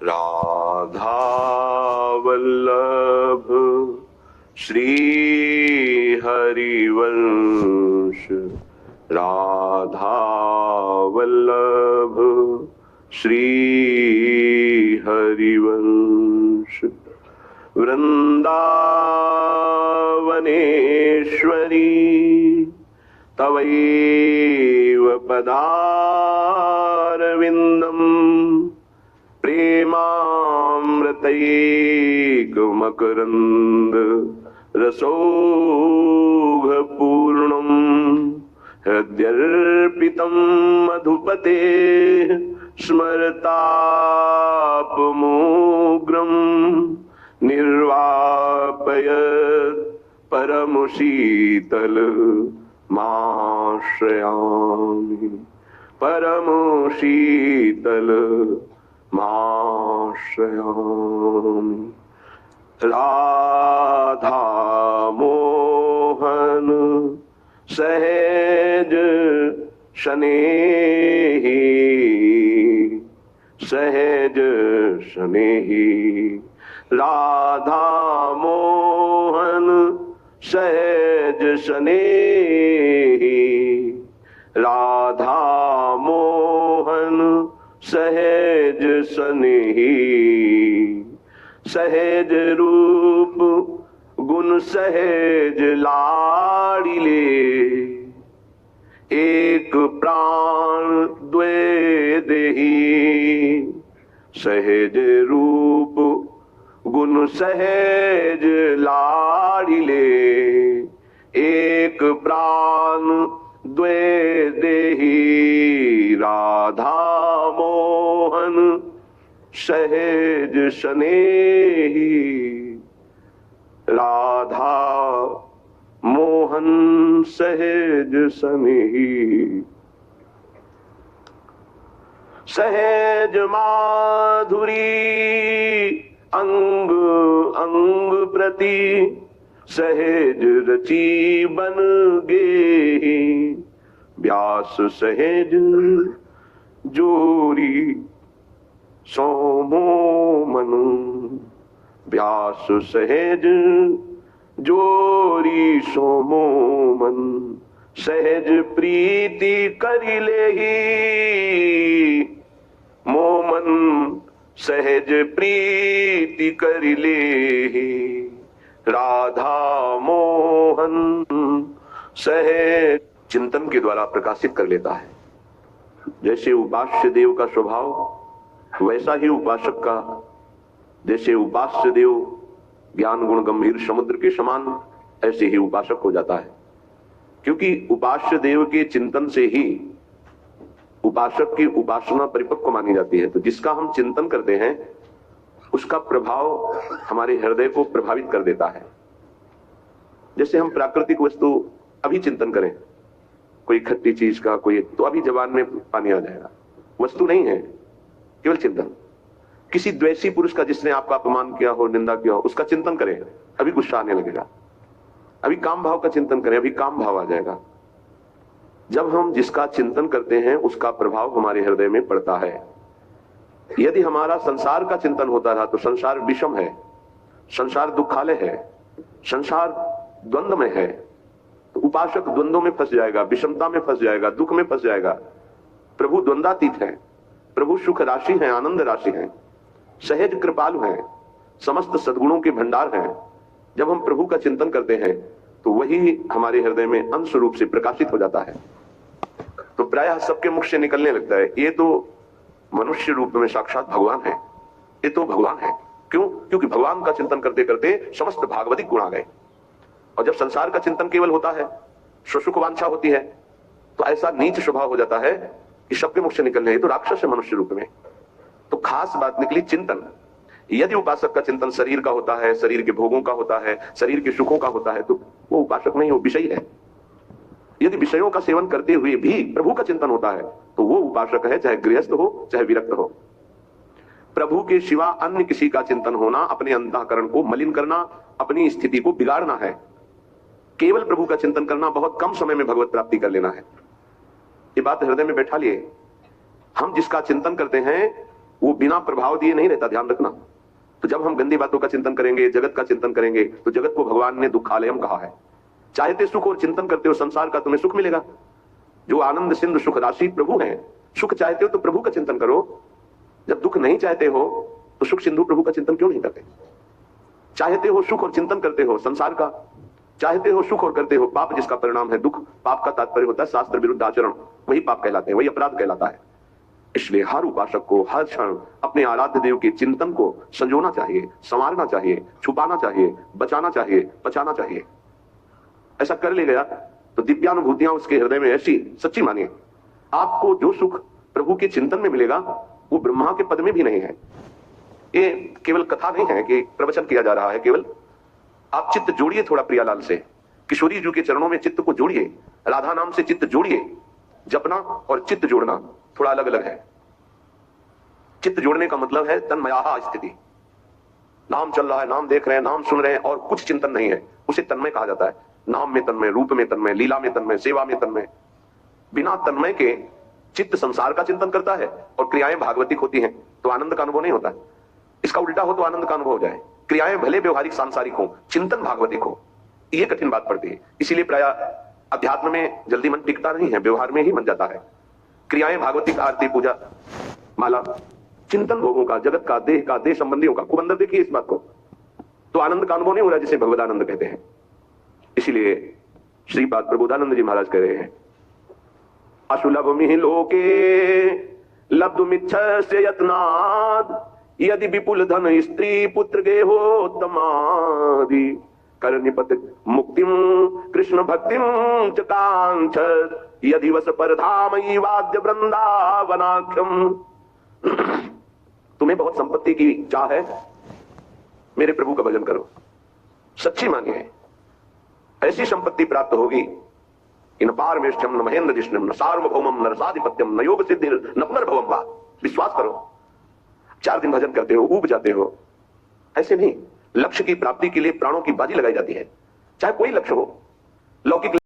राधा वल्लभ श्री हरिवंश, राधा वल्लभ श्री हरिवंश। वृंदावनेश्वरी तवैव पदारविन्दम् प्रेमामृतैकमकरन्द रसौघपूर्णम् हृद्यर्पितं मधुपते स्मरतापमोग्रम् निर्वापयत् परमशीतल माश्रयामि, परमशीतल माश्रयामि। राधा मोहन सहज शनेहि, सहज शनेहि। राधा मोहन सहज शनेहि, राधा मोहन सहज शनेहि। सहज रूप गुण सहज लाडिले, एक प्राण द्वे देहि। सहज रूप गुण सहज लाडिले, एक प्राण द्वे देहि। राधा मोहन सहज शनेहि, राधा मोहन सहज शनेहि। सहज माधुरी अंग अंग प्रति, सहज रची बन गे। व्यास सहज जोरी सोमो मन, व्यास सहज जोरी सोमो मन। सहज प्रीति करि लेहि मोमन, सहज प्रीति करि लेहि। राधा मोहन सहज चिंतन के द्वारा प्रकाशित कर लेता है। जैसे उपास्य देव का स्वभाव वैसा ही उपासक का, जैसे उपास्य देव ज्ञान गुण गंभीर समुद्र के समान, ऐसे ही उपासक हो जाता है। क्योंकि उपास्य देव के चिंतन से ही उपासक की उपासना परिपक्व मानी जाती है। तो जिसका हम चिंतन करते हैं उसका प्रभाव हमारे हृदय को प्रभावित कर देता है। जैसे हम प्राकृतिक वस्तु अभी चिंतन करें, कोई खट्टी चीज का, कोई, तो अभी जबान में पानी आ जाएगा। वस्तु नहीं है, केवल चिंतन। किसी द्वेषी पुरुष का जिसने आपका अपमान किया हो, निंदा किया हो, उसका चिंतन करें, अभी गुस्सा आने लगेगा। अभी काम भाव का चिंतन करें, अभी काम भाव आ जाएगा। जब हम जिसका चिंतन करते हैं उसका प्रभाव हमारे हृदय में पड़ता है। यदि हमारा संसार का चिंतन होता रहा तो संसार विषम है, संसार दुखालय है, संसार द्वंद्व में है। तो उपासक द्वंद्व में फंस जाएगा, विषमता में फंस जाएगा, दुख में फंस जाएगा। प्रभु द्वंद्वातीत है, प्रभु सुख राशि है, आनंद राशि है, सहज कृपालु है, समस्त सद्गुणों के भंडार हैं। जब हम प्रभु का चिंतन करते हैं तो वही हमारे हृदय में अंश रूप से प्रकाशित हो जाता है। तो प्रायः सबके मुख से निकलने लगता है, ये तो मनुष्य रूप में साक्षात भगवान है, ये तो भगवान है। क्यों? क्योंकि भगवान का चिंतन करते करते समस्त भागवतिक गुण आ गए। और जब संसार का चिंतन केवल होता है, स्वसुख वांछा होती है, तो ऐसा नीच स्वभाव हो जाता है कि सबके मुख से निकलने, तो राक्षस है मनुष्य रूप में। तो खास बात निकली चिंतन। यदि उपासक का चिंतन शरीर का होता है, शरीर के भोगों का होता है, शरीर के सुखों का होता है, तो वो उपासक नहीं, वो विषयी है। यदि विषयों का सेवन करते हुए भी प्रभु का चिंतन होता है तो वो उपासक है, चाहे गृहस्थ हो चाहे विरक्त हो। प्रभु के सिवा अन्य किसी का चिंतन होना अपने अंतःकरण को मलिन करना, अपनी स्थिति को बिगाड़ना है। केवल प्रभु का चिंतन करना, बहुत कम समय में भगवत प्राप्ति कर लेना है। ये बात हृदय में बैठा लिए। हम जिसका चिंतन करते हैं वो बिना प्रभाव दिए नहीं रहता, ध्यान रखना। तो जब हम गंदी बातों का चिंतन करेंगे, जगत का चिंतन करेंगे, तो जगत को भगवान ने दुखालयम कहा है। चाहते सुख और चिंतन करते हो संसार का, तुम्हें सुख मिलेगा। जो आनंद सिंधु सुख राशि प्रभु हैं, सुख चाहते हो तो प्रभु का चिंतन करो। जब दुख नहीं चाहते हो तो सुख सिंधु प्रभु का चिंतन क्यों नहीं करते? चाहते हो सुख और चिंतन करते हो संसार का, चाहते हो सुख और करते हो पाप, जिसका परिणाम है दुख। पाप का तात्पर्य होता है शास्त्र विरुद्ध आचरण, वही पाप कहलाते हैं, वही अपराध कहलाता है। इसलिए हर उपासक को हर क्षण अपने आराध्य देव के चिंतन को संजोना चाहिए, संवारना चाहिए, छुपाना चाहिए, बचाना चाहिए, बचाना चाहिए। ऐसा कर ले गया तो दिव्यानुभूतियां उसके हृदय में ऐसी, सच्ची मानिए, आपको जो सुख प्रभु के चिंतन में मिलेगा वो ब्रह्मा के पद में भी नहीं है। ये केवल कथा नहीं है कि प्रवचन किया जा रहा है केवल। आप चित्त जोड़िए थोड़ा प्रियालाल से, किशोरी जी के चरणों में चित्त को जोड़िए, राधा नाम से चित्त जोड़िए। जपना और चित्त जोड़ना थोड़ा अलग अलग है। चित्त जोड़ने का मतलब है तन्मयाहा स्थिति। नाम चल रहा है, नाम देख रहे हैं, नाम सुन रहे हैं और कुछ चिंतन नहीं है, उसे तन्मय कहा जाता है। नाम में तन्मय, रूप में तन्मय, लीला में तन्मय, सेवा में तन्मय। बिना तन्मय के चित्त संसार का चिंतन करता है और क्रियाएं भागवतिक होती हैं तो आनंद का अनुभव नहीं होता। इसका उल्टा हो तो आनंद का अनुभव हो जाए। क्रियाएं भले व्यवहारिक सांसारिक हो, चिंतन भागवतिक हो, यह कठिन बात पड़ती है। इसीलिए प्राय अध्यात्म में जल्दी मन टिकता नहीं है, व्यवहार में ही मन जाता है। क्रियाएं भागवतिक, आरती, पूजा, माला, चिंतन भोगों का, जगत का, देह का, देह संबंधियों का, खूब अंदर देखिए इस बात को, तो आनंद का अनुभव नहीं हो रहा जिसे भगवदानंद कहते हैं। इसीलिए श्रीपाद प्रबोधानंद जी महाराज कह रहे हैं, अशुलभमिहि लोके लब्धुमिच्छस्य यत्नाद् यदि विपुल धन स्त्री पुत्र गेहोत्तमादि करनिपत मुक्तिम कृष्ण भक्तिम च कांक्षत यदि वस परधामयी वाद्य वृंदावनाख्यम। तुम्हें बहुत संपत्ति की चाह है, मेरे प्रभु का भजन करो, सच्ची मानिए ऐसी संपत्ति प्राप्त होगी। इन पारमेष्ठ्यम न महेंद्र जिष्णम न सार्वभौमम न रसाधिपत्यम न योग सिद्धि न पुनर्भवम वा। विश्वास करो, 4 दिन भजन करते हो, ऊब जाते हो, ऐसे नहीं। लक्ष्य की प्राप्ति के लिए प्राणों की बाजी लगाई जाती है, चाहे कोई लक्ष्य हो। लौकिक